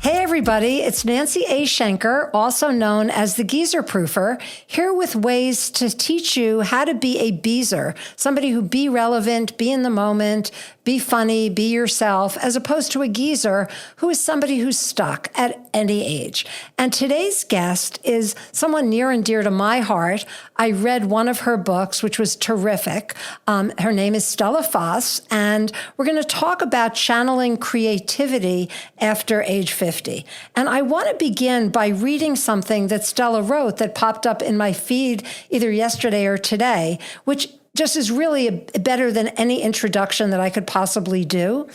Hey everybody, it's Nancy A. Shenker, also known as the Geezer Proofer, here with ways to teach you how to be a beezer, somebody who be relevant, be in the moment, be funny, be yourself, as opposed to a geezer who is somebody who's stuck at any age. And today's guest is someone near and dear to my heart. I read one of her books, which was terrific. Her name is Stella Fosse, and we're going to talk about channeling creativity after age 50. And I want to begin by reading something that Stella wrote that popped up in my feed either yesterday or today, which just is really better than any introduction that I could possibly do.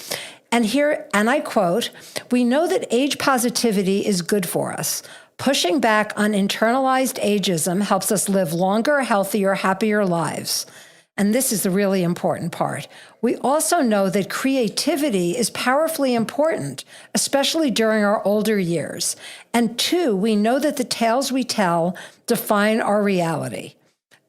And here, and I quote, "We know that age positivity is good for us. Pushing back on internalized ageism helps us live longer, healthier, happier lives." And this is the really important part. We also know that creativity is powerfully important, especially during our older years. And two, we know that the tales we tell define our reality.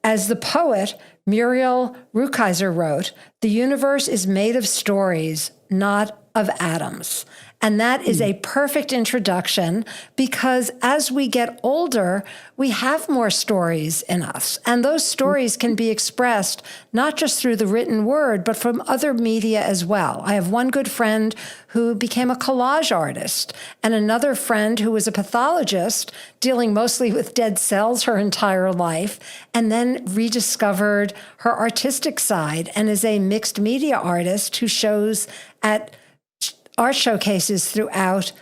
As the poet Muriel Rukeyser wrote, "The universe is made of stories, not of atoms." And that is a perfect introduction because as we get older, we have more stories in us. And those stories can be expressed not just through the written word, but from other media as well. I have one good friend who became a collage artist and another friend who was a pathologist dealing mostly with dead cells her entire life, and then rediscovered her artistic side and is a mixed media artist who shows at art showcases throughout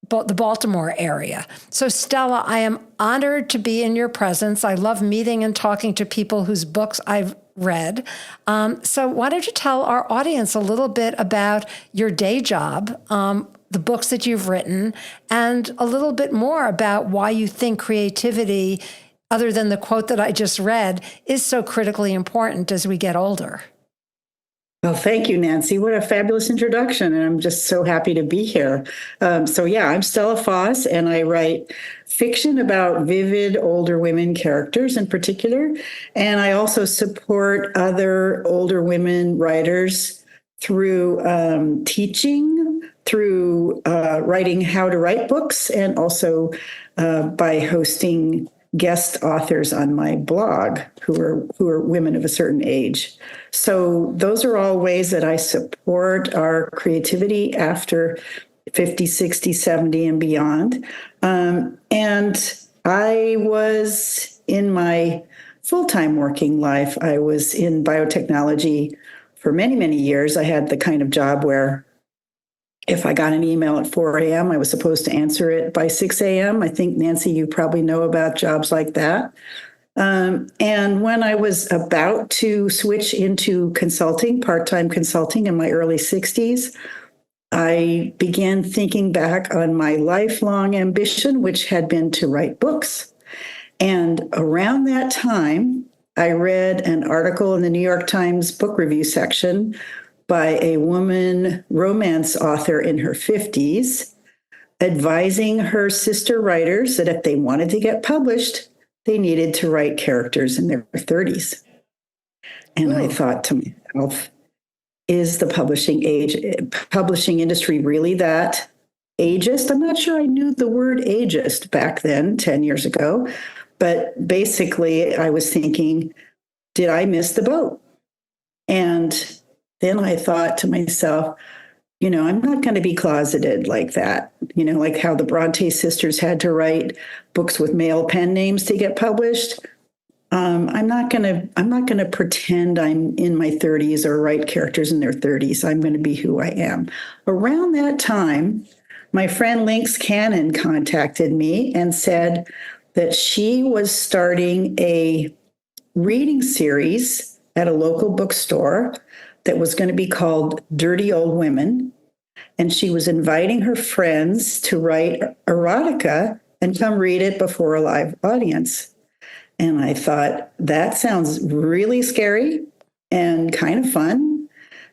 the Baltimore area. So Stella, I am honored to be in your presence. I love meeting and talking to people whose books I've read. So why don't you tell our audience a little bit about your day job, the books that you've written, and a little bit more about why you think creativity, other than the quote that I just read, is so critically important as we get older. Well, thank you, Nancy. What a fabulous introduction. And I'm just so happy to be here. I'm Stella Fosse, and I write fiction about vivid older women characters in particular. And I also support other older women writers through teaching, through writing how to write books, and also by hosting guest authors on my blog who are women of a certain age. So those are all ways that I support our creativity after 50, 60, 70, and beyond. And I was in my full-time working life, I was in biotechnology for many, many years. I had the kind of job where if I got an email at 4 a.m., I was supposed to answer it by 6 a.m. I think, Nancy, you probably know about jobs like that. And when I was about to switch into consulting, part-time consulting in my early 60s, I began thinking back on my lifelong ambition, which had been to write books. And around that time, I read an article in the New York Times book review section by a woman romance author in her 50s, advising her sister writers that if they wanted to get published, they needed to write characters in their 30s. And I thought to myself, is the publishing industry really that ageist? I'm not sure I knew the word ageist back then, 10 years ago. But basically, I was thinking, did I miss the boat? And then I thought to myself, I'm not going to be closeted like that. Like how the Bronte sisters had to write books with male pen names to get published. I'm not going to pretend I'm in my 30s or write characters in their 30s. I'm going to be who I am. Around that time, my friend Lynx Cannon contacted me and said that she was starting a reading series at a local bookstore that was going to be called Dirty Old Women. And she was inviting her friends to write erotica and come read it before a live audience. And I thought, that sounds really scary and kind of fun.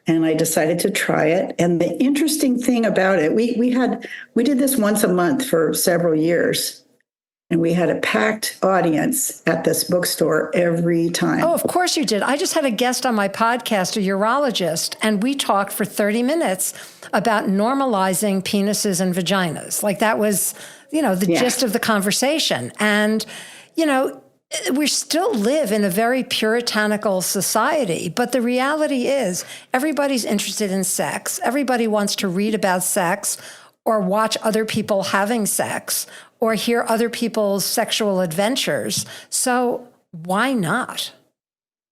And I decided to try it. And the interesting thing about it, we did this once a month for several years. And we had a packed audience at this bookstore every time. Oh, of course you did. I just had a guest on my podcast, a urologist, and we talked for 30 minutes about normalizing penises and vaginas. Like that was, the gist of the conversation. And, we still live in a very puritanical society, but the reality is everybody's interested in sex. Everybody wants to read about sex or watch other people having sex or hear other people's sexual adventures. So why not?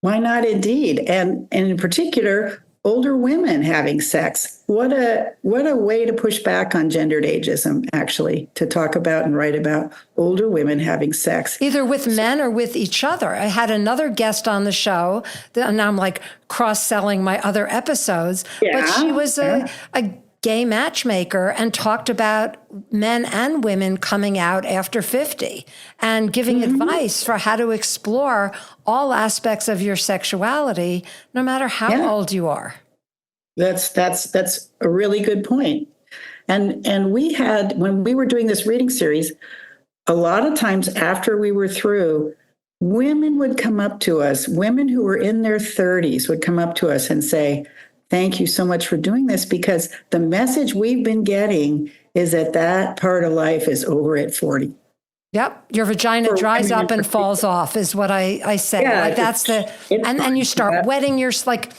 Why not indeed? And in particular, older women having sex. What a way to push back on gendered ageism, actually, to talk about and write about older women having sex. Either with men or with each other. I had another guest on the show, and now I'm like cross-selling my other episodes, but she was a gay matchmaker and talked about men and women coming out after 50 and giving advice for how to explore all aspects of your sexuality, no matter how old you are. That's a really good point. And we had, when we were doing this reading series, a lot of times after we were through, women would come up to us, women who were in their 30s would come up to us and say, thank you so much for doing this, because the message we've been getting is that part of life is over at 40. Yep. Your vagina dries up and falls off is what I say. Yeah, like that's and you start wetting your, like,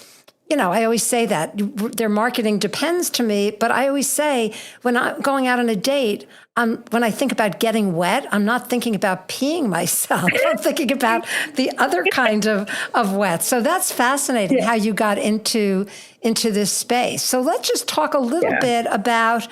I always say that their marketing depends to me, but I always say when I'm going out on a date, when I think about getting wet, I'm not thinking about peeing myself. I'm thinking about the other kind of wet. So that's fascinating how you got into this space. So let's just talk a little bit about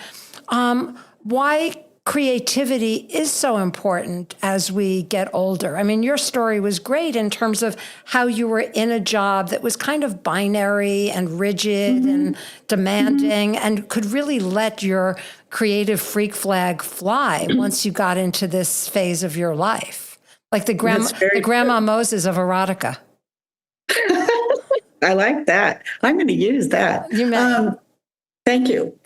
why creativity is so important as we get older. I mean, your story was great in terms of how you were in a job that was kind of binary and rigid and demanding and could really let your creative freak flag fly once you got into this phase of your life. Like the Grandma Moses of Erotica. I like that. I'm going to use that. You may. Thank you.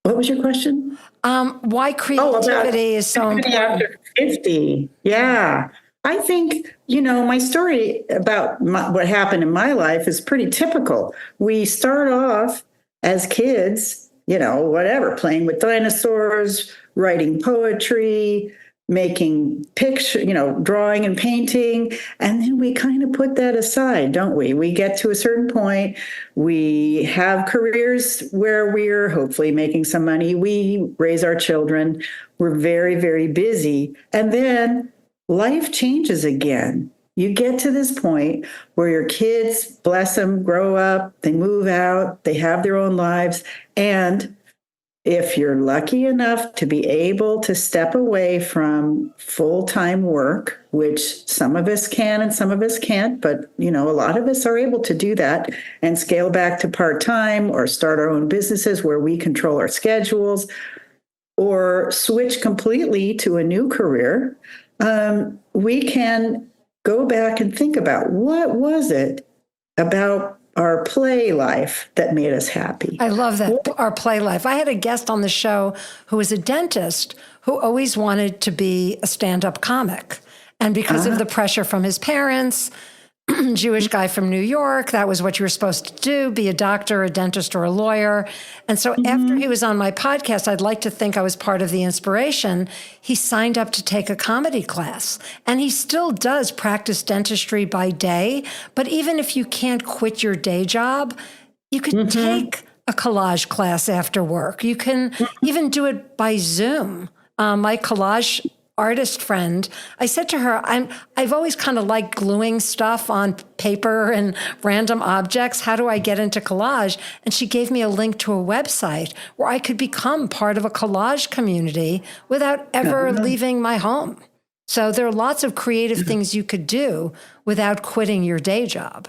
What was your question? Why creativity is so important. After 50. Yeah. I think, my story about what happened in my life is pretty typical. We start off as kids, playing with dinosaurs, writing poetry, making pictures, drawing and painting. And then we kind of put that aside, don't we? We get to a certain point. We have careers where we're hopefully making some money. We raise our children. We're very, very busy. And then life changes again. You get to this point where your kids, bless them, grow up, they move out, they have their own lives. And if you're lucky enough to be able to step away from full-time work, which some of us can and some of us can't, but a lot of us are able to do that and scale back to part-time or start our own businesses where we control our schedules or switch completely to a new career, we can go back and think about what was it about our play life that made us happy. I love that, our play life. I had a guest on the show who was a dentist who always wanted to be a stand-up comic. And because of the pressure from his parents, Jewish guy from New York, that was what you were supposed to do, be a doctor, a dentist, or a lawyer. And so after he was on my podcast, I'd like to think I was part of the inspiration. He signed up to take a comedy class. And he still does practice dentistry by day. But even if you can't quit your day job, you could take a collage class after work. You can even do it by Zoom. My collage artist friend, I said to her, I've always kind of liked gluing stuff on paper and random objects. How do I get into collage? And she gave me a link to a website where I could become part of a collage community without ever leaving my home. So there are lots of creative things you could do without quitting your day job.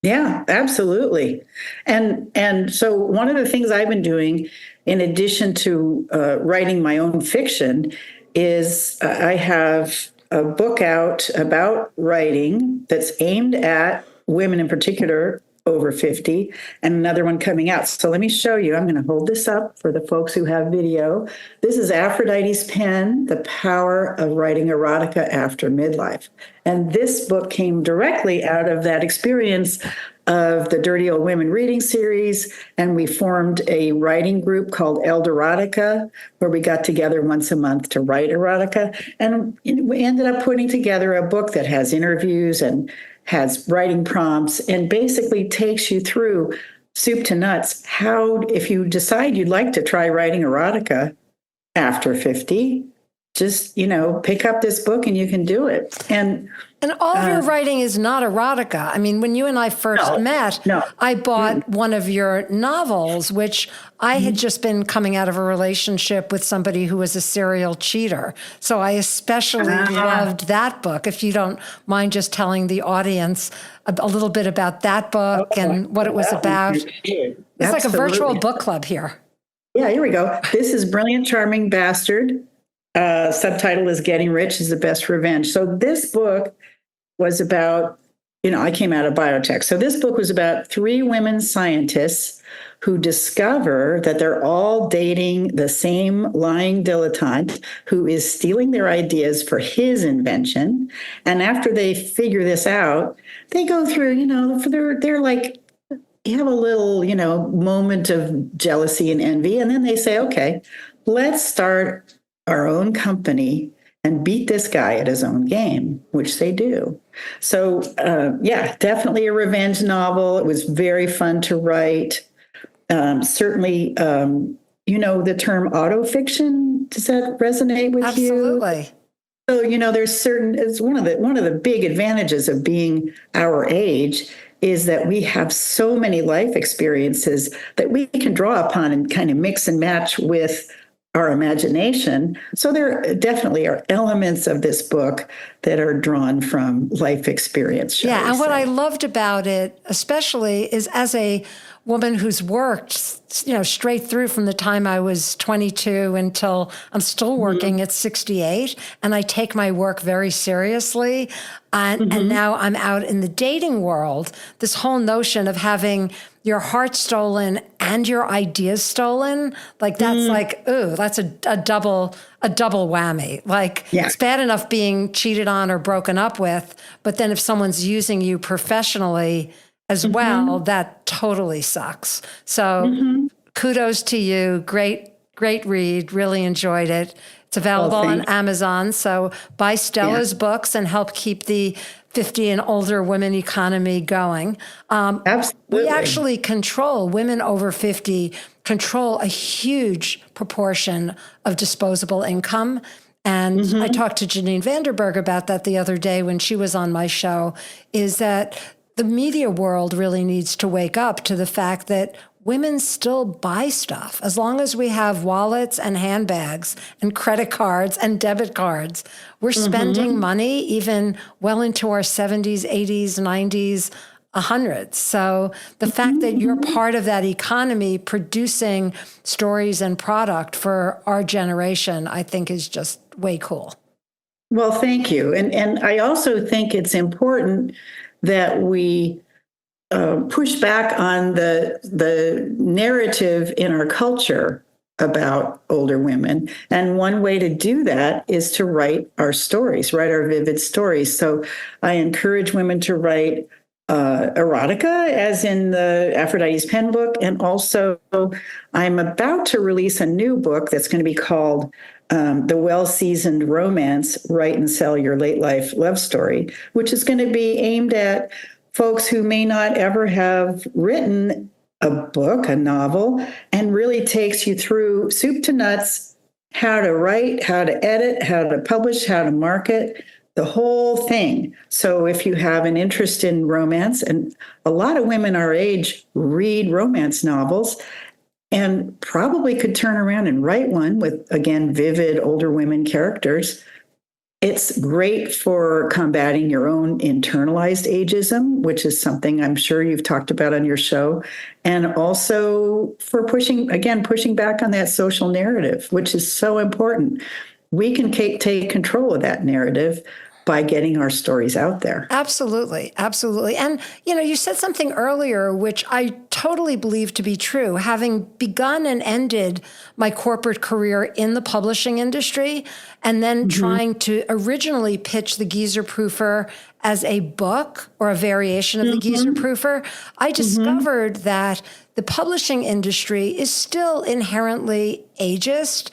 Yeah, absolutely. And so one of the things I've been doing, in addition to writing my own fiction, is I have a book out about writing that's aimed at women in particular over 50, and another one coming out. So let me show you. I'm going to hold this up for the folks who have video. This is Aphrodite's pen, The Power of Writing Erotica After Midlife. And this book came directly out of that experience of the Dirty Old Women reading series. And we formed a writing group called Erotica, where we got together once a month to write erotica. And we ended up putting together a book that has interviews and has writing prompts and basically takes you through soup to nuts how, if you decide you'd like to try writing erotica after 50, just, pick up this book and you can do it. And all of your writing is not erotica. I mean, when you and I first met, I bought one of your novels, which I had just been coming out of a relationship with somebody who was a serial cheater. So I especially loved that book. If you don't mind just telling the audience a little bit about that book and what it was about. It's like a virtual book club here. Yeah, here we go. This is Brilliant, Charming Bastard. Subtitle is Getting Rich is the Best Revenge. So this book was about, I came out of biotech. So this book was about 3 women scientists who discover that they're all dating the same lying dilettante who is stealing their ideas for his invention. And after they figure this out, they go through, they're like, you have a little, moment of jealousy and envy. And then they say, okay, let's start our own company and beat this guy at his own game, which they do. So, definitely a revenge novel. It was very fun to write. Certainly, the term autofiction, does that resonate with you? Absolutely. So, it's one of the big advantages of being our age is that we have so many life experiences that we can draw upon and kind of mix and match with our imagination. So there definitely are elements of this book that are drawn from life experience. Yeah, and what I loved about it, especially, is as a woman who's worked, straight through from the time I was 22 until I'm still working at 68, and I take my work very seriously. And now I'm out in the dating world. This whole notion of having your heart stolen and your ideas stolen, like that's like, ooh, that's a double whammy. Like it's bad enough being cheated on or broken up with, but then if someone's using you professionally as well, that totally sucks. So kudos to you. Great read. Really enjoyed it. It's available on Amazon. So buy Stella's books and help keep the 50 and older women economy going. Absolutely. We actually women over 50 control a huge proportion of disposable income. And I talked to Janine Vanderberg about that the other day when she was on my show, is that the media world really needs to wake up to the fact that women still buy stuff. As long as we have wallets and handbags and credit cards and debit cards, we're spending money even well into our 70s, 80s, 90s, 100s. So the fact that you're part of that economy producing stories and product for our generation, I think is just way cool. Well, thank you. And I also think it's important that we push back on the narrative in our culture about older women. And one way to do that is to write our vivid stories. So I encourage women to write erotica, as in the Aphrodite's pen book. And also I'm about to release a new book that's going to be called The Well-Seasoned Romance, Write and Sell Your Late Life Love Story, which is going to be aimed at folks who may not ever have written a book, a novel, and really takes you through soup to nuts, how to write, how to edit, how to publish, how to market, the whole thing. So if you have an interest in romance, and a lot of women our age read romance novels and probably could turn around and write one with, again, vivid older women characters. It's great for combating your own internalized ageism, which is something I'm sure you've talked about on your show, and also for pushing back on that social narrative, which is so important. We can take control of that narrative by getting our stories out there. Absolutely. Absolutely. And, you said something earlier, which I totally believe to be true. Having begun and ended my corporate career in the publishing industry, and then trying to originally pitch the Geezer Proofer as a book or a variation of the Geezer Proofer, I discovered that the publishing industry is still inherently ageist.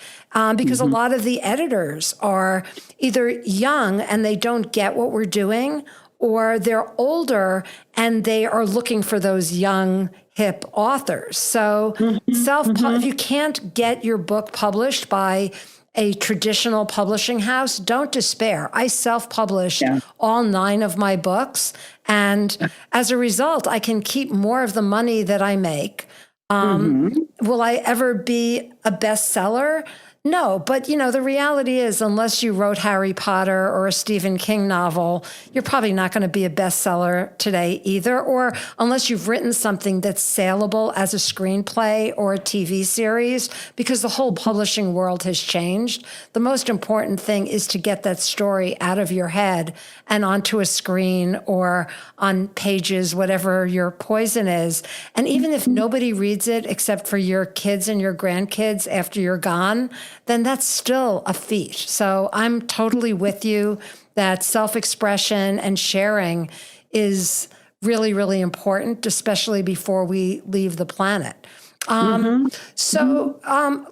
Because a lot of the editors are either young and they don't get what we're doing, or they're older and they are looking for those young, hip authors. So if you can't get your book published by a traditional publishing house, don't despair. I self-published all 9 of my books. And as a result, I can keep more of the money that I make. Will I ever be a bestseller? No, but the reality is, unless you wrote Harry Potter or a Stephen King novel, you're probably not going to be a bestseller today either. Or unless you've written something that's saleable as a screenplay or a TV series, because the whole publishing world has changed. The most important thing is to get that story out of your head and onto a screen or on pages, whatever your poison is. And even if nobody reads it except for your kids and your grandkids after you're gone, then that's still a feat. So I'm totally with you that self-expression and sharing is really, really important, especially before we leave the planet. So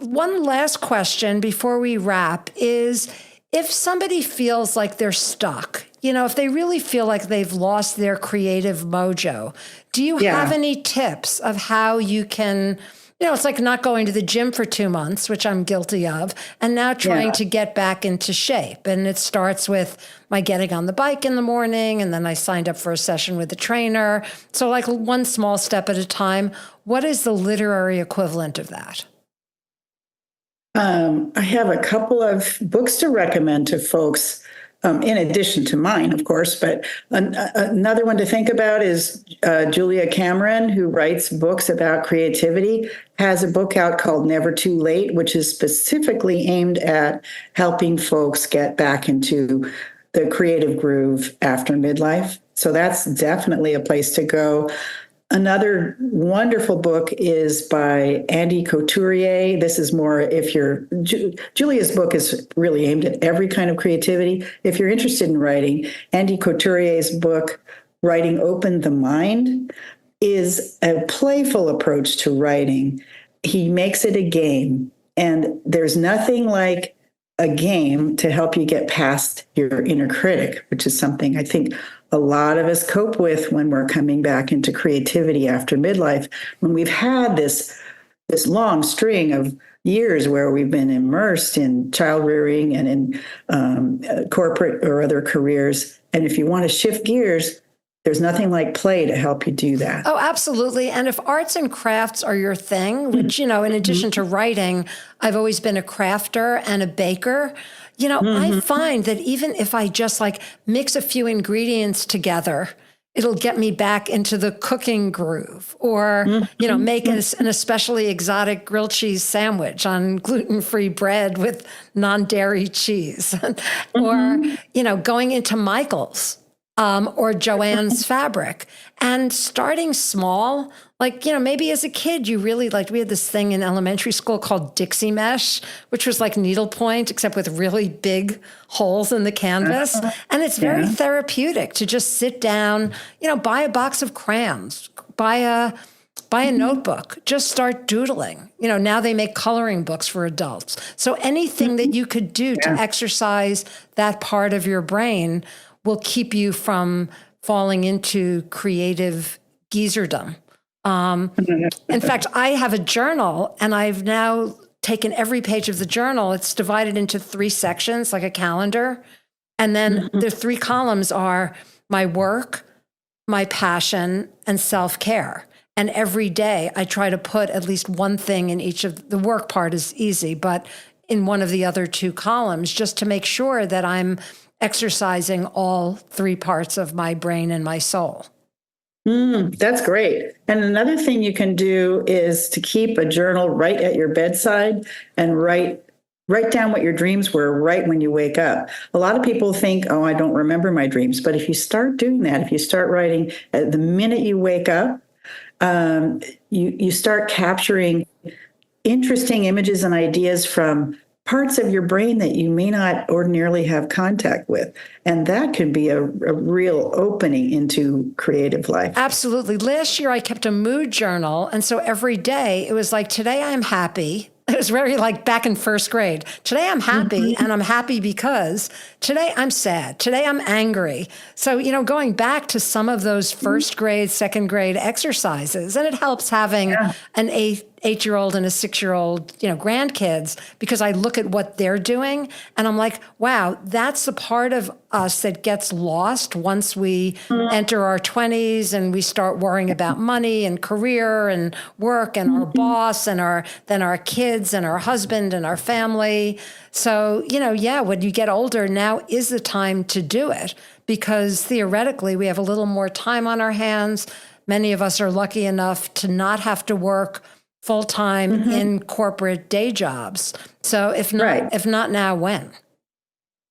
one last question before we wrap is, if somebody feels like they're stuck, if they really feel like they've lost their creative mojo, do you have any tips of how you can... it's like not going to the gym for 2 months, which I'm guilty of, and now trying to get back into shape. And it starts with my getting on the bike in the morning, and then I signed up for a session with a trainer. So like one small step at a time. What is the literary equivalent of that? I have a couple of books to recommend to folks. In addition to mine, of course, but another one to think about is Julia Cameron, who writes books about creativity, has a book out called Never Too Late, which is specifically aimed at helping folks get back into the creative groove after midlife. So that's definitely a place to go. Another wonderful book is by Andy Couturier. This is more if you're, Julia's book is really aimed at every kind of creativity. If you're interested in writing, Andy Couturier's book, Writing Opened the Mind, is a playful approach to writing. He makes it a game, and there's nothing like a game to help you get past your inner critic, which is something I think a lot of us cope with when we're coming back into creativity after midlife, when we've had this long string of years where we've been immersed in child rearing and in corporate or other careers. And if you want to shift gears, there's nothing like play to help you do that. Oh, absolutely. And if arts and crafts are your thing, which, in addition to writing, I've always been a crafter and a baker. I find that even if I just mix a few ingredients together, it'll get me back into the cooking groove, or, make an especially exotic grilled cheese sandwich on gluten-free bread with non-dairy cheese, or, going into Michael's. Or Joann's Fabric, and starting small, maybe as a kid, you really liked, we had this thing in elementary school called Dixie mesh, which was like needlepoint, except with really big holes in the canvas. And it's very therapeutic to just sit down, buy a box of crayons, buy a notebook, just start doodling. Now they make coloring books for adults. So anything that you could do to exercise that part of your brain will keep you from falling into creative geezerdom. In fact, I have a journal, and I've now taken every page of the journal. It's divided into 3 sections, like a calendar. And then the 3 columns are my work, my passion, and self-care. And every day I try to put at least one thing in each of the work part is easy, but in one of the other 2 columns, just to make sure that I'm exercising all 3 parts of my brain and my soul. That's great. And another thing you can do is to keep a journal right at your bedside and write write down what your dreams were right when you wake up. A lot of people think, oh, I don't remember my dreams. But if you start doing that, if you start writing the minute you wake up, you start capturing interesting images and ideas from parts of your brain that you may not ordinarily have contact with. And that can be a real opening into creative life. Absolutely. Last year, I kept a mood journal. And so every day it was like, today I'm happy. It was very like back in first grade. Today I'm happy, and I'm happy because today I'm sad. Today I'm angry. So, going back to some of those first grade, second grade exercises, and it helps having an 8-year-old and a 6-year-old, grandkids, because I look at what they're doing and I'm like, wow, that's the part of us that gets lost once we enter our 20s and we start worrying about money and career and work and our boss and then our kids and our husband and our family. So, when you get older, now is the time to do it, because theoretically we have a little more time on our hands. Many of us are lucky enough to not have to work full-time in corporate day jobs. So if not now, when?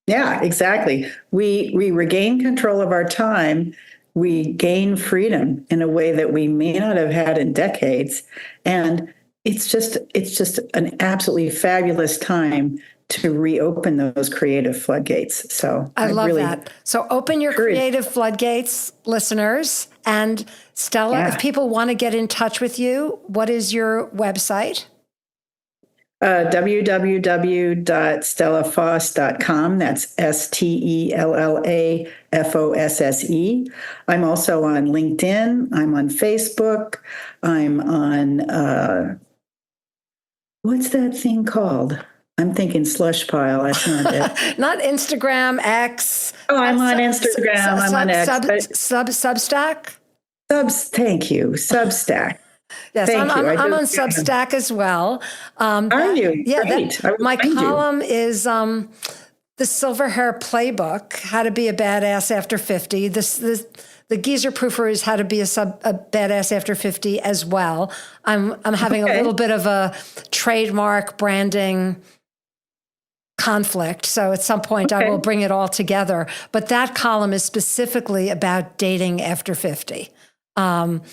Yeah, exactly. We regain control of our time. We gain freedom in a way that we may not have had in decades. And it's just an absolutely fabulous time to reopen those creative floodgates. So I love that. So open your creative floodgates, listeners. And Stella, if people want to get in touch with you, what is your website? www.stellafosse.com. That's STELLAFOSSE. I'm also on LinkedIn. I'm on Facebook. I'm on, what's that thing called? I'm thinking slush pile. That's not it. Not Instagram, X. Oh, I'm on Instagram. I'm on X. Substack? Thank you. Substack. Yes, I'm on Substack as well. Are you? Yeah, my column is the Silver Hair Playbook, How to Be a Badass After 50. The Geezer Proofer is How to Be a Badass After 50 as well. I'm having a little bit of a trademark branding conflict. So at some point I will bring it all together. But that column is specifically about dating after 50. And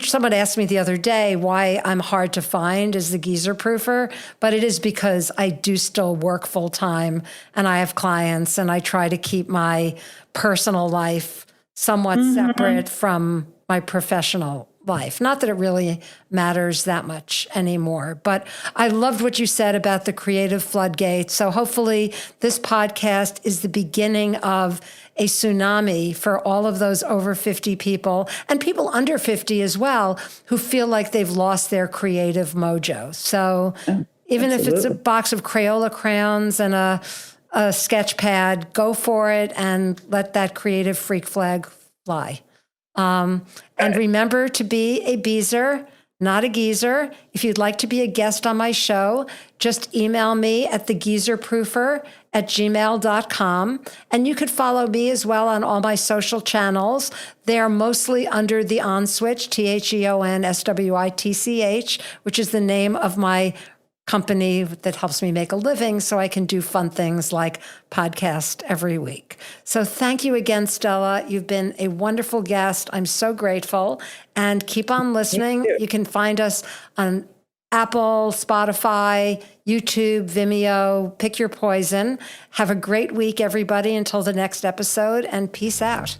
someone asked me the other day why I'm hard to find as the Geezer Proofer, but it is because I do still work full time and I have clients and I try to keep my personal life somewhat separate from my professional life. Not that it really matters that much anymore, but I loved what you said about the creative floodgates. So hopefully this podcast is the beginning of a tsunami for all of those over 50 people and people under 50 as well who feel like they've lost their creative mojo. So even if it's a box of Crayola crayons and a sketch pad, go for it and let that creative freak flag fly. And remember to be a beezer, not a geezer. If you'd like to be a guest on my show, just email me at thegeezerproofer@gmail.com. And you could follow me as well on all my social channels. They are mostly under the On Switch, TheonSwitch, which is the name of my company that helps me make a living so I can do fun things like podcast every week. So thank you again, Stella. You've been a wonderful guest. I'm so grateful. And keep on listening. You can find us on Apple, Spotify, YouTube, Vimeo. Pick your poison. Have a great week, everybody, until the next episode, and peace out.